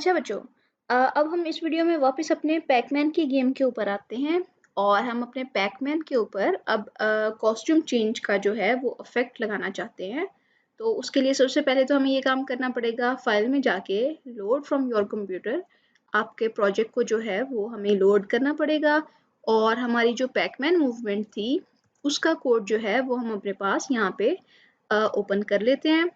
अच्छा बच्चों, अब हम इस वीडियो में वापस अपने पैकमैन की गेम के ऊपर आते हैं और हम अपने पैकमैन के ऊपर अब कॉस्ट्यूम चेंज का जो है वो इफेक्ट लगाना चाहते हैं। तो उसके लिए सबसे पहले तो हमें ये काम करना पड़ेगा, फाइल में जाके लोड फ्रॉम योर कंप्यूटर आपके प्रोजेक्ट को जो है वो हमें लोड करना पड़ेगा और हमारी जो पैकमैन मूवमेंट थी उसका कोड जो है वो हम अपने पास यहाँ पे ओपन कर लेते हैं।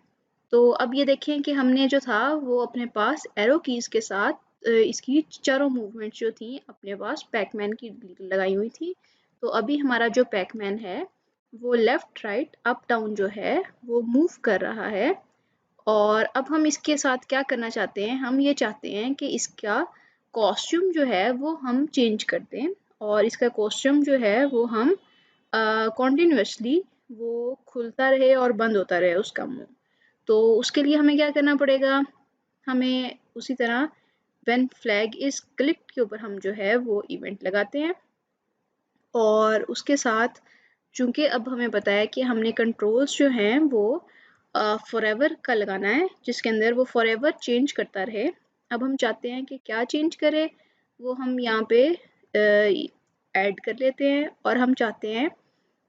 तो अब ये देखें कि हमने जो था वो अपने पास एरो कीज़ के साथ इसकी चारों मूवमेंट्स जो थी अपने पास पैकमैन की लगाई हुई थी। तो अभी हमारा जो पैकमैन है वो लेफ़्ट राइट अप डाउन जो है वो मूव कर रहा है और अब हम इसके साथ क्या करना चाहते हैं, हम ये चाहते हैं कि इसका कॉस्ट्यूम जो है वो हम चेंज कर दें और इसका कॉस्ट्यूम जो है वो हम कॉन्टिन्यूसली वो खुलता रहे और बंद होता रहे उसका मुँह। तो उसके लिए हमें क्या करना पड़ेगा, हमें उसी तरह व्हेन फ्लैग इज़ क्लिक्ड के ऊपर हम जो है वो इवेंट लगाते हैं और उसके साथ चूँकि अब हमें पता है कि हमने कंट्रोल्स जो हैं वो फॉरएवर का लगाना है जिसके अंदर वो फॉरएवर चेंज करता रहे। अब हम चाहते हैं कि क्या चेंज करे वो हम यहाँ पे ऐड कर लेते हैं और हम चाहते हैं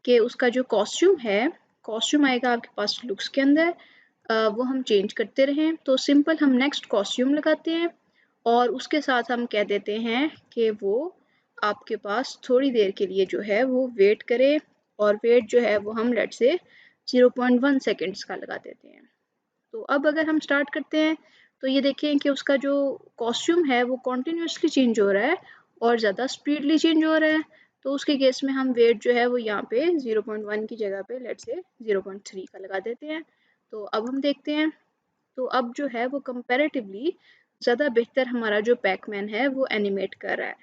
कि उसका जो कॉस्ट्यूम है, कॉस्ट्यूम आएगा आपके पास लुक्स के अंदर, वो हम चेंज करते रहें। तो सिंपल हम नेक्स्ट कॉस्ट्यूम लगाते हैं और उसके साथ हम कह देते हैं कि वो आपके पास थोड़ी देर के लिए जो है वो वेट करे और वेट जो है वो हम लेट्स से 0.1 सेकेंड्स का लगा देते हैं। तो अब अगर हम स्टार्ट करते हैं तो ये देखें कि उसका जो कॉस्ट्यूम है वो कॉन्टिन्यूसली चेंज हो रहा है और ज़्यादा स्पीडली चेंज हो रहा है। तो उसके केस में हम वेट जो है वो यहाँ पे 0.1 की जगह पे लेट्स से 0.3 का लगा देते हैं। तो अब हम देखते हैं, तो अब जो है वो कंपैरेटिवली ज़्यादा बेहतर हमारा जो पैकमैन है वो एनिमेट कर रहा है।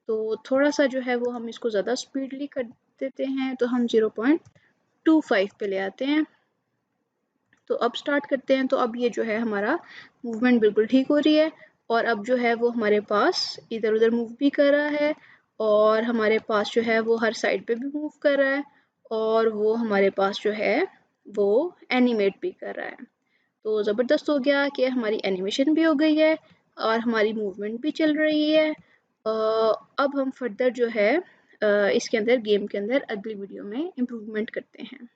तो थोड़ा सा जो है वो हम इसको ज़्यादा स्पीडली कर देते हैं, तो हम 0.25 पे ले आते हैं। तो अब स्टार्ट करते हैं, तो अब ये जो है हमारा मूवमेंट बिल्कुल ठीक हो रही है और अब जो है वो हमारे पास इधर उधर मूव भी कर रहा है और हमारे पास जो है वो हर साइड पे भी मूव कर रहा है और वो हमारे पास जो है वो एनिमेट भी कर रहा है। तो ज़बरदस्त हो गया कि हमारी एनिमेशन भी हो गई है और हमारी मूवमेंट भी चल रही है। अब हम फर्दर जो है इसके अंदर गेम के अंदर अगली वीडियो में इम्प्रूवमेंट करते हैं।